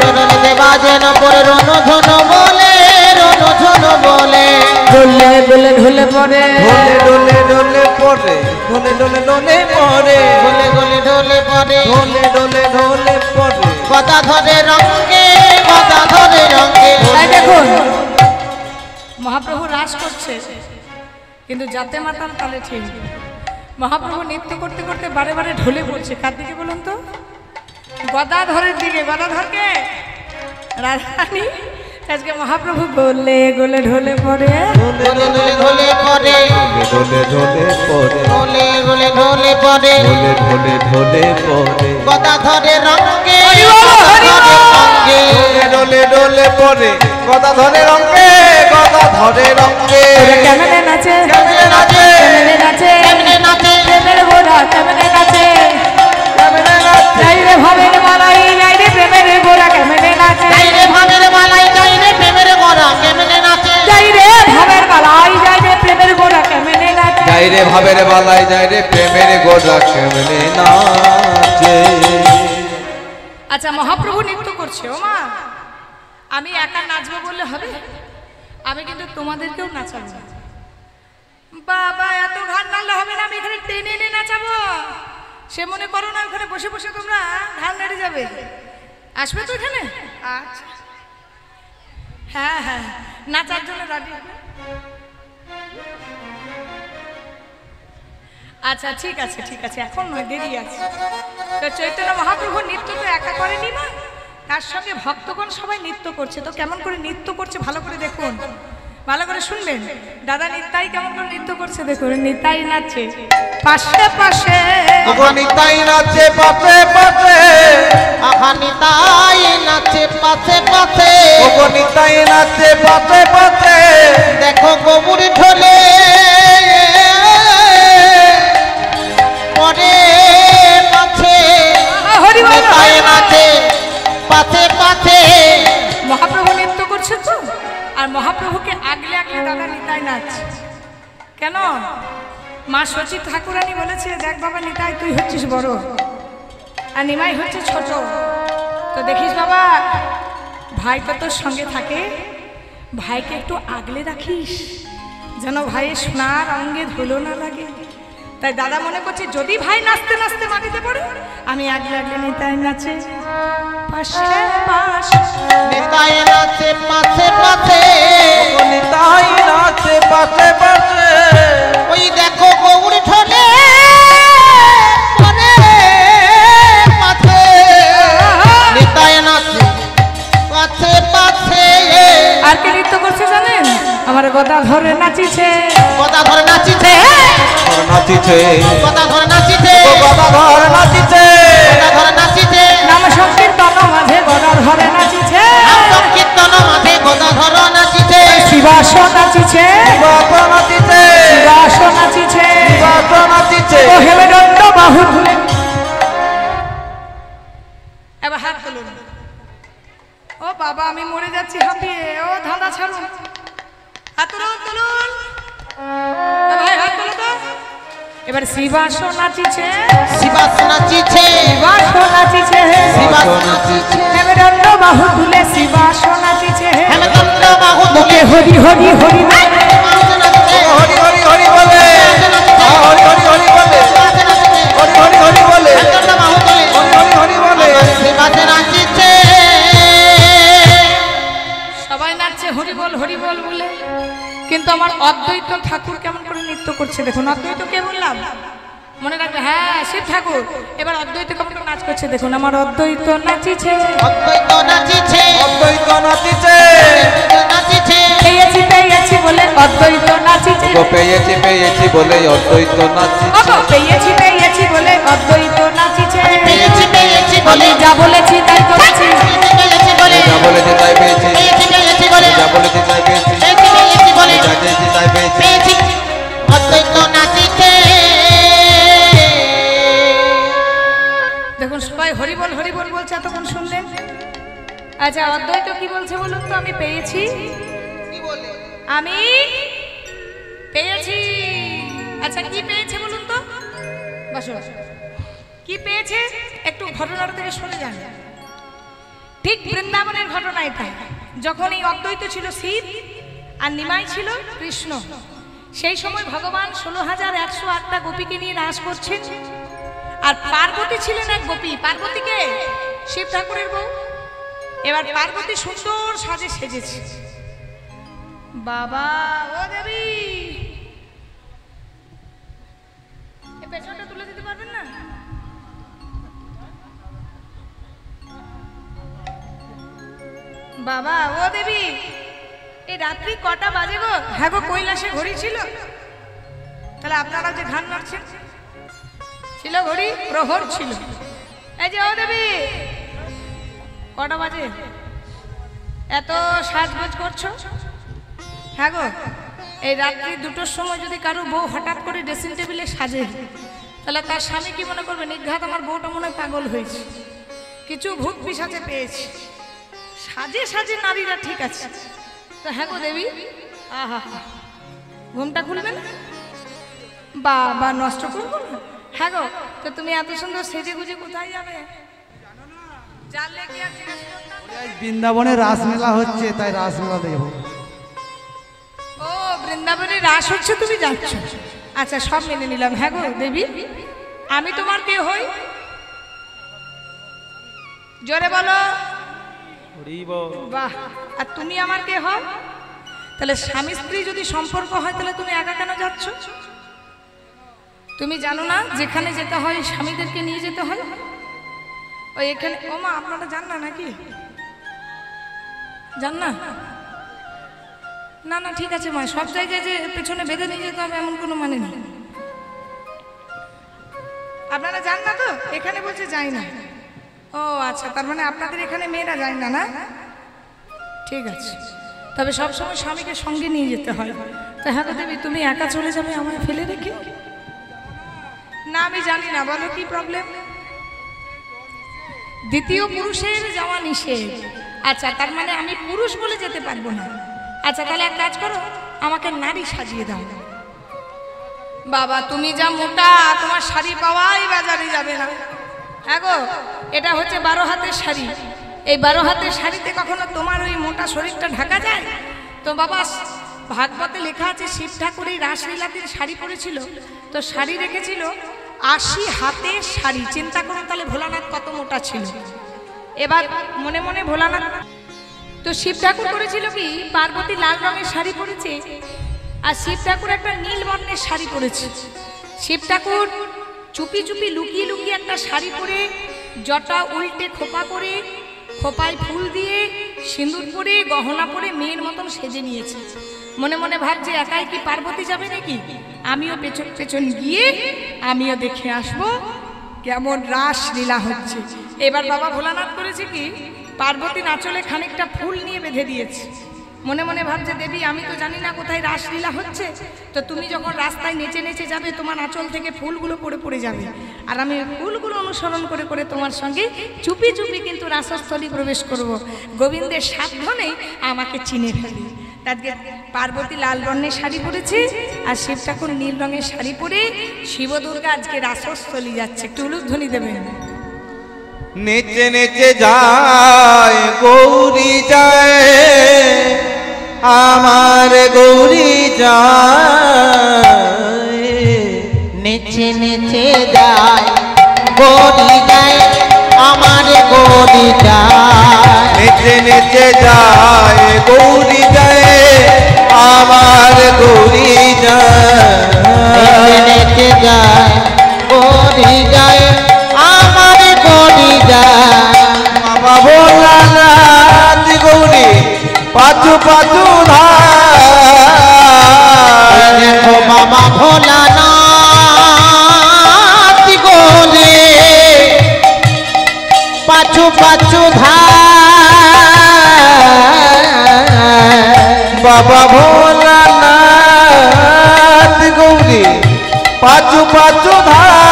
চরণেতে বাজেন পরে রণধন বলে রণধন বলে ঢোলে ঢোলে ঢোলে পরে ঢোলে ঢোলে ঢোলে পরে ঢোলে ঢোলে ঢোলে পরে ঢোলে ঢোলে ঢোলে পরে ঢোলে ঢোলে ঢোলে পরে গদা ধরে রঙ্গে গদা ধরে রঙ্গে এই দেখুন মহাপ্রভু রাস করছে কিন্তু যাতে মাতাল তালে ঠিক মহাপ্রভু নৃত্য করতে করতে বারে বারে ঢলে পড়ছে কার দিকে বলুন তো গদাধরের দিকে গদাধরকে রাধারানী আজকে মহাপ্রভু গোলে গোলে ঢলে পড়ে ঢোলে ঢোলে ঢোলে পরে ঢোলে ঢোলে পরে ঢোলে ঢোলে ঢোলে পরে ঢোলে ঢোলে ঢোলে পরে গদা ধরে রঙ্গে ঢোলে ঢোলে পরে গদা ধরে রঙ্গে গদা ধরে রঙ্গে কেমনে নাচে কেমনে নাচে কেমনে নাচে কেমনে নাচে প্রেমের গোড়া কেমনে নাচে কেমনে নাচে যাই রে ভাবের মালাই যাই রে প্রেমের গোড়া কেমনে নাচে যাই রে ভাবের মালাই যাই রে প্রেমের গোড়া কেমনে নাচে যাই রে ভাবের মালাই যাই রে প্রেমের গোড়া কেমনে নাচে যাই রে ভাবের বালাই যাই রে প্রেমের গোড়া কেমনে নাচে আচ্ছা মহাপ্রভু নৃত্য করছে ও মা আমি একা নাচবো বললে হবে আমি কিন্তু তোমাদেরকেও নাচাবো বাবা এত ঘাট নাড়লে হবে না আমি এখানে টেনে এনে নাচাবো সে মনে করো না ওখানে বসে বসে তোমরা ঘাট নাড়ে যাবে আসবে তো এখানে আচ্ছা হ্যাঁ হ্যাঁ নাচার জন্য রাজি আচ্ছা ঠিক আছে এখন নয় দেরি আছে তো চৈতন্য মহাপ্রভু নৃত্য তো একা করেনি না তার সঙ্গে ভক্তগণ সবাই নৃত্য করছে তো কেমন করে নৃত্য করছে ভালো করে দেখুন ভালো করে শুনবেন দাদা নিতাই কেমন করে নৃত্য করছে দেখুন নিতাই নাচছে পাশে পাশে নিতাই নাচে পাশে পাশে আহা নিতাই নাচে পাশে পাশে নিতাই নাচে পাশে পাশে দেখো গোবুর ঢোলে পরে পাছে নিতাই নাচে পাশে পাশে মহাপ্রভু নৃত্য করছে তো আর মহাপ্রভুকে আগলে আগলে দাদা নিতাই নাচ কেন মা শচী ঠাকুরানী বলেছে দেখ বাবা নিতাই তুই হচ্ছিস বড় আর নিমাই হচ্ছে ছোট তো দেখিস বাবা ভাই তো তোর সঙ্গে থাকে ভাইকে একটু আগলে রাখিস যেন ভাইয়ের সোনার অঙ্গে ধুলো না লাগে তাই দাদা মনে করছে যদি ভাই নাচতে নাচতে মাটিতে পড়ে আমি আগলে আগলে নিতাই নাচে পাশে পাশে নিতাই নাচে পাশে পাশে নিতাই নাচে পাশে পাশে ওই দেখো গৌর ঢোলে পরে পাছে নিতাই নাচে পাশে পাশে আর কে নৃত্য করছে জানেন আমার গদা ধরে নাচিছে গদা ধরে নাচিছে নাচিছে গদা ধরে নাচিছে গদা ধরে নাচিছে গদা ধরে নাচিছে নাম সংকীর্তন মাঝে গদা ধরে নাচিছে নাম সংকীর্তন মাঝে গদা ধরে নাচিছে শিবাস নাচিছে বাবা নাচিছে শিবাস নাচিছে বাবা নাচিছে ও হেমদণ্ড বাহু তুলে এবার হাত তুলুন ও বাবা আমি মরে যাচ্ছি হাঁপিয়ে ও ধাঁধা ছাড়ুন হাত তুলুন তুলুন ভাই হাত তুলো তো এবার শিবাস নাচিছে শিবাস নাচিছে শিবাস নাচিছে শিবাস নাচিছে হেমদণ্ড বাহু তুলে শিবাস নাচিছে হেমদণ্ড বাহু মুখে হরি হরি হরি হরি হরি হরি বলে হরি হরি হরি বলে হরি হরি হরি বলে হেমদণ্ড বাহু তুলে হরি হরি হরি বলে শিবাস নাচিছে সবাই নাচছে হরি বল বলে কিন্তু আমার অদ্বৈত ঠাকুর কেমন করে নৃত্য করছে দেখুন অদ্বৈত কে বললাম মনে রাখবে হ্যাঁ শিব ঠাকুর এবার অদ্বৈত কেমন করে নাচ করছে দেখুন আমার অদ্বৈত নাচিছে অদ্বৈত নাচিছে অদ্বৈত নাচিছে নাচিছে পেয়েছি বলে অদ্বৈত নাচিছে পেয়েছি বলে অদ্বৈত নাচিছে পেয়েছি বলে অদ্বৈত নাচিছে পেয়েছি বলে যা বলেছি তাই করেছি পেয়েছি বলে যা বলেছি তাই পেয়েছি পেয়েছি বলে যা বলেছি তাই পেয়েছি পেয়েছি বলে যা চেয়েছি তাই পেয়েছি পেয়েছি অদ্বৈত নাচিছে দেখুন সবাই হরিবল বলছে এতক্ষণ শুনলেন আচ্ছা অদ্বৈত কি বলছে বলুন তো আমি পেয়েছি আচ্ছা কি পেয়েছে বলুন তো? বসো। কি পেয়েছে একটু ঘটনার থেকে শুনে যান। ঠিক বৃন্দাবনের ঘটনা এটা। যখন এই অদ্বৈত ছিল শিব আর নিমাই ছিল কৃষ্ণ, সেই সময় ভগবান 16,108টা গোপীকে নিয়ে রাস করছেন। আর পার্বতী ছিলেন এক গোপী। পার্বতীকে শিব ঠাকুরের বউ। এবার পার্বতী সুন্দর সাজে সেজেছে। বাবা ও দেবী, এই পেছনটা তুলে দিতে পারবেন না? বাবা ও দেবী, এই রাত্রি কটা বাজে গো? হ্যাঁ গো, কৈলাসে ঘড়ি ছিল। তাহলে আপনারা যে ঘান মারছেন, ছিল ঘড়ি, প্রহর ছিল। এই যে ও দেবী, কটা বাজে? এত সাজগোজ করছো? হ্যাঁ গো, এই রাত্রি 2টোর সময় যদি কারো বউ হঠাৎ করে ড্রেসিং টেবিলে সাজে, তাহলে তার স্বামী কি মনে করবে? নিঘাত আমার বউটা মনে হয় পাগল হয়েছে, কিছু ভূত পিশাচে পেয়েছে। সাজে সাজে নারীরা ঠিক আছে। তো হ্যাঁ গো দেবী, আহা, ঘুমটা খুলবে না? বা নষ্ট করবো না? হ্যাঁ গো, তো তুমি এত সুন্দর সেজে গুজে কোথায় যাবে? জানলে কি আর জিজ্ঞাসা করতাম? বৃন্দাবনে রাসমেলা হচ্ছে, তাই রাসমেলা দেখবো। ও, বৃন্দাবনে রাস হচ্ছে, তুমি যাচ্ছ? আচ্ছা, সব মেনে নিলাম। হ্যাঁ গো দেবী, আমি তোমার কে হই? জোরে বলো। বাহ, আর তুমি আমার কে হও? তাহলে স্বামী স্ত্রী যদি সম্পর্ক হয়, তাহলে তুমি একা কেন যাচ্ছ? তুমি জানো না যেখানে যেতে হয় স্বামীদেরকে নিয়ে যেতে হয়? ওই এখানে। ও মা, আপনারা জান না নাকি? জান না? না না, ঠিক আছে মা, সব জায়গায় যে পেছনে বেঁধে নিয়ে যেতে হবে এমন কোনো মানে নেই। আপনারা জান না তো? এখানে বলছে যাই না। ও আচ্ছা, তার মানে আপনাদের এখানে মেয়েরা যায় না, না? ঠিক আছে, তবে সবসময় স্বামীকে সঙ্গে নিয়ে যেতে হয়। তো হ্যাঁ দেবী, তুমি একা চলে যাবে আমায় ফেলে রেখে? না, আমি জানি না। বলো কি প্রবলেম? দ্বিতীয় পুরুষের যাওয়া নিষেধ। আচ্ছা, তার মানে আমি পুরুষ বলে যেতে পারবো না। আচ্ছা, তাহলে এক কাজ করো, আমাকে নারী সাজিয়ে দাও। বাবা, তুমি যা মোটা, তোমার শাড়ি পাওয়াই বাজারে যাবে না। হ্যাঁ গো, এটা হচ্ছে 12 হাতের শাড়ি। এই 12 হাতের শাড়িতে কখনো তোমার ওই মোটা শরীরটা ঢাকা যায়? তো বাবা, ভাগবতে লেখা আছে শিব ঠাকুর এই রাসলীলাতে শাড়ি পরেছিল, তো শাড়ি রেখেছিল 80 হাতের শাড়ি। চিন্তা করুন তাহলে ভোলানাথ কত মোটা ছিল। এবার মনে মনে ভোলানাথ, তো শিব ঠাকুর করেছিল কি, পার্বতী লাল রঙের শাড়ি পরেছে, আর শিব ঠাকুর একটা নীল বর্ণের শাড়ি পরেছে। শিব ঠাকুর চুপি চুপি লুকিয়ে লুকিয়ে একটা শাড়ি পরে, জটা উল্টে খোপা করে, খোপায় ফুল দিয়ে, সিঁদুর পরে, গহনা পরে মেয়ের মতন সেজে নিয়েছে। মনে মনে ভাবছে একাই কি পার্বতী যাবে নাকি? আমিও পেছন পেছন গিয়ে আমিও দেখে আসবো কেমন রাসলীলা হচ্ছে। এবার বাবা ভোলানাথ করেছে কি, পার্বতী নাচলে খানিকটা ফুল নিয়ে বেঁধে দিয়েছে। মনে মনে ভাবছে দেবী, আমি তো জানি না কোথায় রাসলীলা হচ্ছে, তো তুমি যখন রাস্তায় নেচে নেচে যাবে, তোমার আঁচল থেকে ফুলগুলো পড়ে পড়ে যাবে, আর আমি ফুলগুলো অনুসরণ করে করে তোমার সঙ্গে চুপি চুপি কিন্তু রাসস্থলী প্রবেশ করব। গোবিন্দের সাধনে আমাকে চিনে ফেলি। আজকে পার্বতী লাল বর্ণের শাড়ি পরেছে, আর শিব ঠাকুর নীল রঙের শাড়ি পরে শিব দুর্গা আজকে রাসস্থলী যাচ্ছে। একটু উলুধ্বনি দেবেন। নেচে নেচে যায় গৌরী যায়, আমার গৌরী যায়। নেচে নেচে যায় গৌরী যায়, আমার গৌরী যায়। নেচে নেচে যায় গৌরী যায়, আমার গৌরী যায়। নেচে যায় গৌরী যায়, আমার গৌরী যায়। বাবা ভোলানাথ গৌরী পাচু পাচু ধার। দেখো বাবা ভোলানাথ গৌরী পাচু পাচু ধার। বাবা ভোলানাথ গৌরী পাচু পাচু ধার।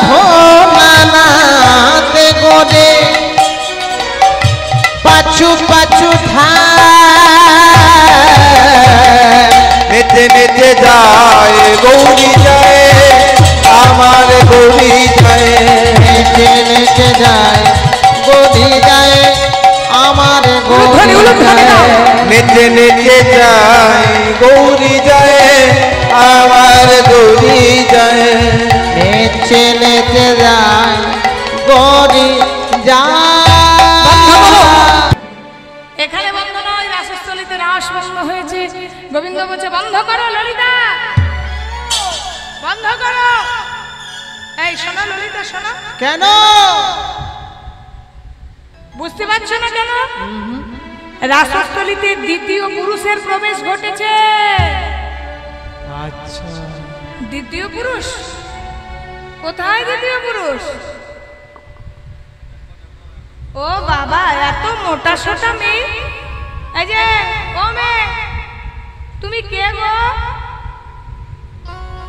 ভোলানাথ গৌরী পাচু পাচু ধার। গৌরী যায়, আমার গৌরী যায়। নেচে নেচে যায় গৌরী যায়, আমার গৌরী যায়। নেচে নেচে যায় গৌরী যায়, আমার গৌরী যায়। নেচে নেচে যায় গৌরী যায়। এখানে বন্ধ নয়, রাসস্থলীতে রাস বন্ধ হয়েছে। গোবিন্দ বলছে বন্ধ করো ললিতা, বন্ধ করো। এই শোনো ললিতা, শোনো। কেন? বুঝতে পারছো না কেন? রাসস্থলীতে দ্বিতীয় পুরুষের প্রবেশ ঘটেছে। আচ্ছা, দ্বিতীয় পুরুষ কোথায়? দ্বিতীয় পুরুষ ও বাবা, এত মোটা সোটা মেয়ে। এই যে ও মেয়ে, তুমি কে গো?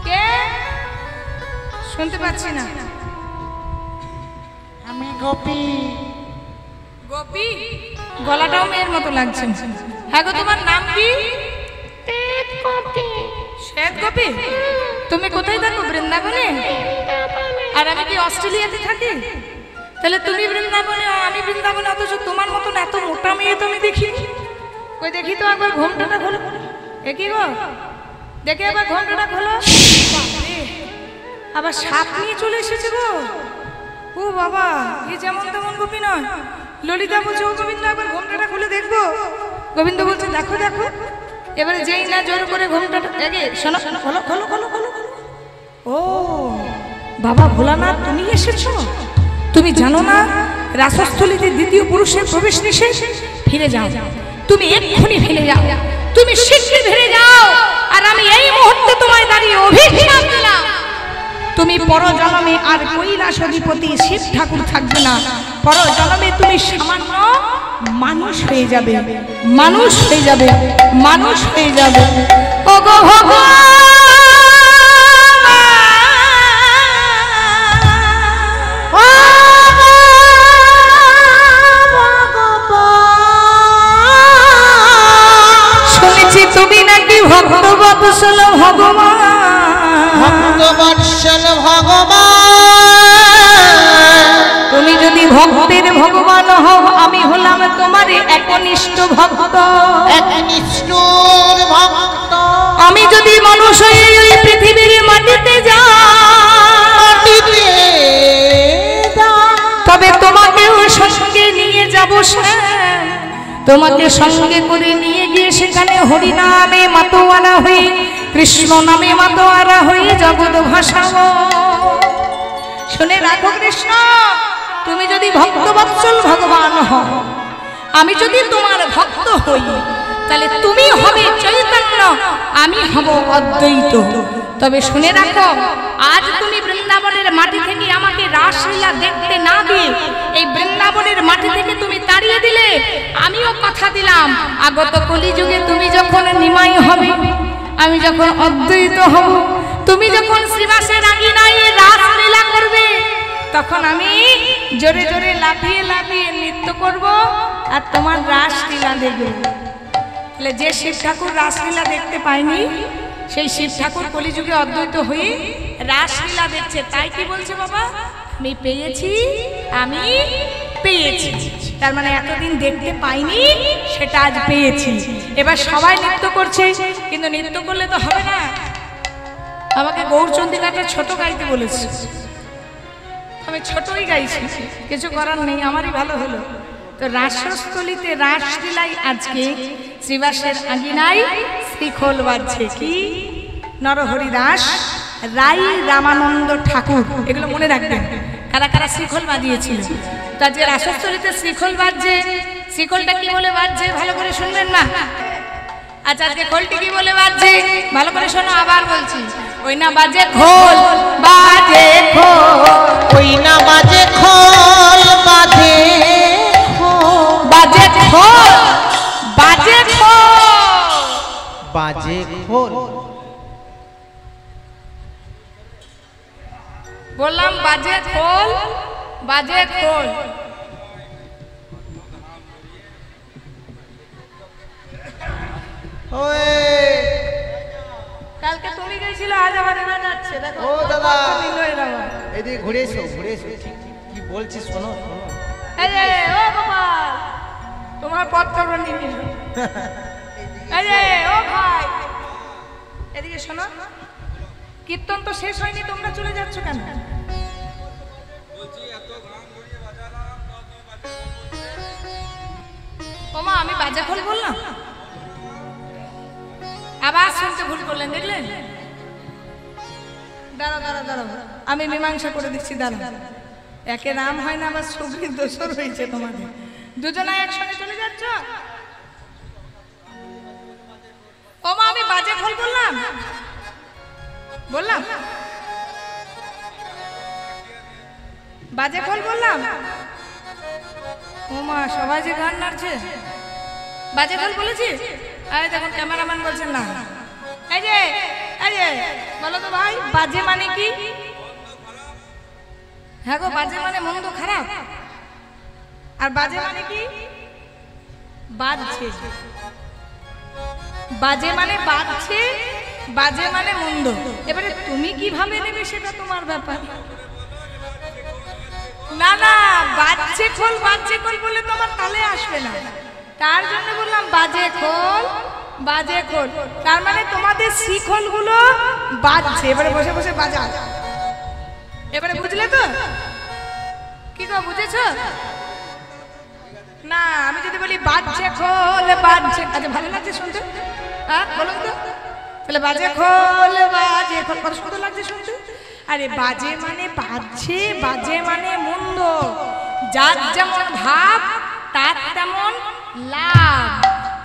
কে? শুনতে পাচ্ছি না। আমি গোপী। গোপী? গলাটাও মেয়ের মতো লাগছে। হ্যাঁ গো, তোমার নাম কি? শ্বেত গোপী। তুমি কোথায় থাকো? বৃন্দাবনে? আর আমি কি অস্ট্রেলিয়াতে থাকি? তাহলে তুমি বৃন্দাবনে, আমি বৃন্দাবনে, অথচ তোমার মতন এত মোটা মেয়ে তো আমি দেখি। ওই দেখি তো, একবার ঘোমটাটা খোলো। দেখি গো, দেখে একবার ঘোমটাটা খোলো। আবার সাপ নিয়ে চলে এসেছে গো। ও বাবা, এই যেমন তেমন গোপী নয়। ললিতা বলছে, ও গোবিন্দ একবার ঘোমটাটা খুলে দেখবো। গোবিন্দ বলছে দেখো দেখো। এবারে যেই না জোর করে ঘোমটাটা দেখে, শোনো শোনো, খোলো খোলো খোলো খোলো। ও বাবা ভোলানাথ, তুমি এসেছো? তুমি জানো না রাসস্থলীতে দ্বিতীয় পুরুষের প্রবেশ নিষেধ? ফিরে যাও, তুমি এক্ষুনি ফিরে যাও, তুমি শীঘ্রই ফিরে যাও। আর আমি এই মুহূর্তে তোমায় দাঁড়িয়ে অভিশাপ দিলাম, তুমি পরজন্মে আর কৈলাস অধিপতি শিব ঠাকুর থাকবে না। পরজন্মে তুমি সামান্য মানুষ হয়ে যাবে, মানুষ হয়ে যাবে, মানুষ হয়ে যাবে। ও গো ভগবান, শুনেছি তুমি নাকি ভক্তবৎসল ভগবান। ভক্তবৎসল ভগবান, তুমি যদি ভক্তের ভগবান হও, আমি হলাম তোমার একনিষ্ঠ ভক্ত। একনিষ্ঠুর ভক্ত। আমি যদি মানুষ হয়ে ওই পৃথিবীর মাটিতে যাই, তবে তোমাকেও সঙ্গে নিয়ে যাব। তোমাকে সঙ্গে করে নিয়ে গিয়ে সেখানে হরি নামে মাতোয়ারা হয়ে, কৃষ্ণ নামে মাতোয়ারা হয়ে জগৎ ভাসাবো। শুনে রাখো কৃষ্ণ, তুমি যদি ভক্তবৎসল ভগবান হও, আমি যদি তোমার ভক্ত হই, তাহলে তুমি হবে চৈতন্য, আমি হব অদ্বৈত। তবে শুনে রাখো, আজ তুমি বৃন্দাবনের মাটি থেকে আমাকে রাসলীলা দেখতে না দিয়ে এই বৃন্দাবনের মাটি থেকে তুমি তাড়িয়ে দিলে, আমিও কথা দিলাম আগত কলিযুগে তুমি যখন নিমাই হবে, আমি যখন অদ্বৈত হব, তুমি যখন শ্রীবাসের আঙিনায় রাসলীলা করবে, তখন আমি জোরে জোরে লাফিয়ে লাফিয়ে নৃত্য করব আর তোমার রাসলীলা দেখবে। তাহলে যে শিব ঠাকুর রাসলীলা দেখতে পায়নি, সেই শিব ঠাকুর কলিযুগে অদ্বৈত হয়ে রাসলীলা দেখছে। তাই কি বলছে বাবা, আমি পেয়েছি, আমি পেয়েছি। তার মানে এতদিন দেখতে পাইনি, সেটা আজ পেয়েছি। এবার সবাই নৃত্য করছে, কিন্তু নৃত্য করলে তো হবে না। আমাকে গৌরচন্দ্রিকাটা ছোট গাইতে বলেছে, আমি ছোটই গাইছি, কিছু করার নেই, আমারই ভালো হলো। তো রাসস্থলীতে রাসলীলায় আজকে শ্রীবাসের আঙিনায় শ্রীখোল বাজছে। কি নরহরি দাস, রাই রামানন্দ ঠাকুর, এগুলো মনে রাখবেন কারা কারা শ্রীখোল বাজিয়েছিল। তা যে রাসস্থলীতে শ্রীখোল বাজছে, শ্রীখোলটা কি বলে বাজছে ভালো করে শুনবেন না? আচ্ছা, আজকে খোলটি কি বলে বাজছে ভালো করে শোনো, আবার বলছি। ওই না বাজে খোল, বাজে খোল, ওই না বাজে খোল, বাজে বাজে খোল, বাজে খোল, বাজে খোল। বললাম বাজে খোল, বাজে খোল। কালকে তুমি গেছিল ছিল আজ আবার এরা যাচ্ছে দেখো। ও দাদা নিল এরা আবার। এদিকে ঘুরে এসো কি বলছি শোনো শোনো এই যে ও গোপাল তোমার পথটা ওরা নিয়ে নিল। এই যে ও ভাই এদিকে শোনো, কীর্তন তো শেষ হয়নি, তোমরা চলে যাচ্ছ কেন? ওমা আমি বাজে খোল বললাম, আবার শুনতে ভুল করলেন দেখলেন। দাঁড়াও দাঁড়াও দাঁড়াও, আমি মীমাংসা করে দিচ্ছি, দাঁড়াও। একে নাম হয় না, আবার সুগ্রীব দোষর হয়েছে তোমাদের। দুজনে একসঙ্গে চলে যাচ্ছ। ওমা আমি বাজে খোল বললাম বললাম বাজে খোল বললাম। ওমা সবাই যে গান নাড়ছে, বাজে খোল বলেছি? আরে দেখুন ক্যামেরাম্যান বলছেন না। এই যে বলো তো ভাই, বাজে মানে কি? হ্যাঁ গো, বাজে মানে মন্দ খারাপ। আর বাজে মানে কি? বাজছে। বাজে মানে বাজছে, বাজে মানে মন্দ। এবারে তুমি কিভাবে নেবে সেটা তোমার ব্যাপার। না না, বাজছে খোল বললে তোমার তালে আসবে না, তার জন্য বললাম বাজে খোল। তার মানে তোমাদের শিখল গুলো বাজছে, এবারে বসে বসে বাজা। এবারে বুঝলে তো? কি গো বুঝেছ না? আমি যদি বলি বাজছে খোল বাজছে, আচ্ছা ভালো লাগছে শুনতে? হ্যাঁ বলুন তো, তাহলে বাজে খোল কত সুন্দর লাগছে শুনতে। আরে বাজে মানে বাজছে, বাজে মানে মন্দ। যার যেমন ভাব তার তেমন লাভ।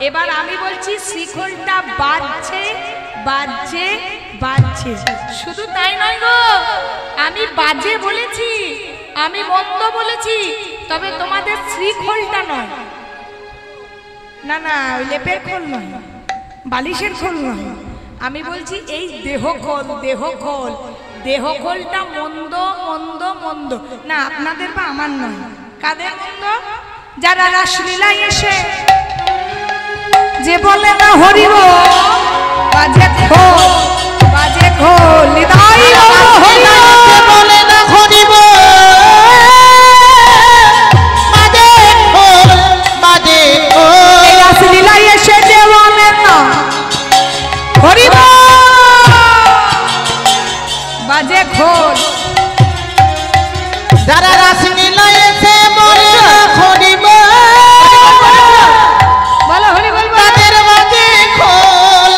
এবার আমি বলছি শিখলটা বাজছে। শুধু তাই নয় গো, আমি বাজে বলেছি, আমি মন্দ বলেছি, তবে তোমাদের শিখলটা নয়। না ওই লেপের খোল নয়, বালিশের খোল নয়। আমি বলছি এই দেহ খোলটা মন্দ না, আপনাদের বা আমার নয়। কাদের মন্দ? যারা রাসলীলায় এসে যে বলে না হরিব বাজে খোল নিতাই বলে না হরিব বাজে খোল। রাসলীলায় এসে যে বলে না হরিব বাজে খোল, যারা রাসলীলায় এসে বলে না হরিব বলো হরি বল, তাদের বাজে খোল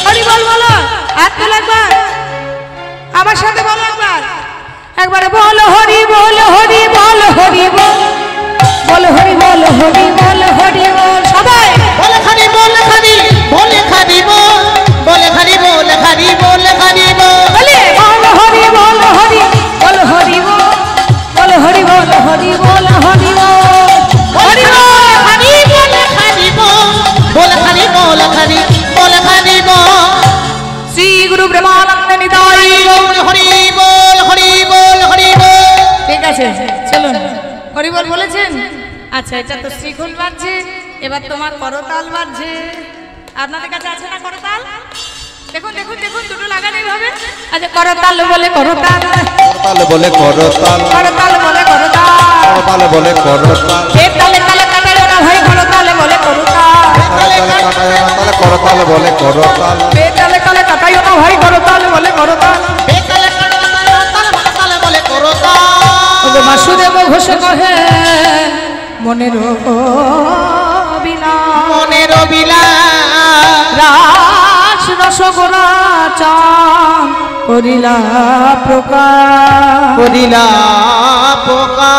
হরি বল হাত তোলো একবার, আমার সাথে বলো একবার বলো হরি বল সবাই বলে খানি বলে খানি বলে খানিব বলে খানি বলে খানি বলে খানিব বলে বলো হরি বল হরি বল হরি বল হরি বল হরি খানি বলে খানিব বলে খানি বলে খানি বলে খানিব শ্রী গুরু ব্রহ্মানন্দ নিতাই হরি বল হরি বল হরি বল। ঠিক আছে চলুন, হরি বল বলেছেন। আচ্ছা এটা তো শ্রীখোল বাজছে, এবার তোমার করতাল বাজছে। আপনাদের কাছে আছে না করতাল? দেখুন দুটো লাগানো এইভাবে। আচ্ছা করতাল বলে করতাল এ তালে তালে কাটালো না ভাই, করতাল বলে করতাল এ তালে তালে কাটাইও না ভাই, করতাল বলে করতাল। বাসুদেব ঘোষ কহে মনের বিলা রাস রসগোলা চান করিলা প্রকার পোকা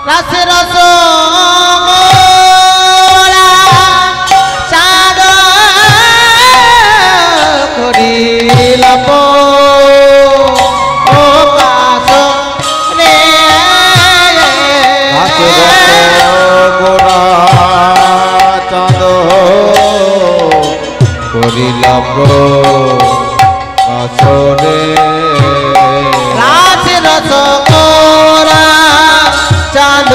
রাসে রস চাঁদ করিলা আসরে রাজ রস গোরা চাঁদ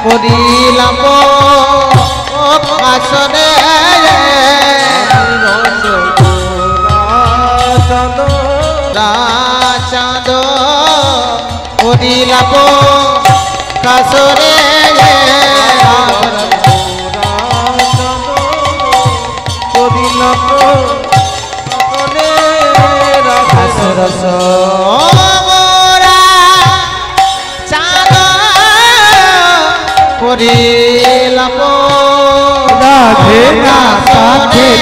করিলাম করিলাম কাসরে মোরা চাঁদ করিলাম রাধে রাধে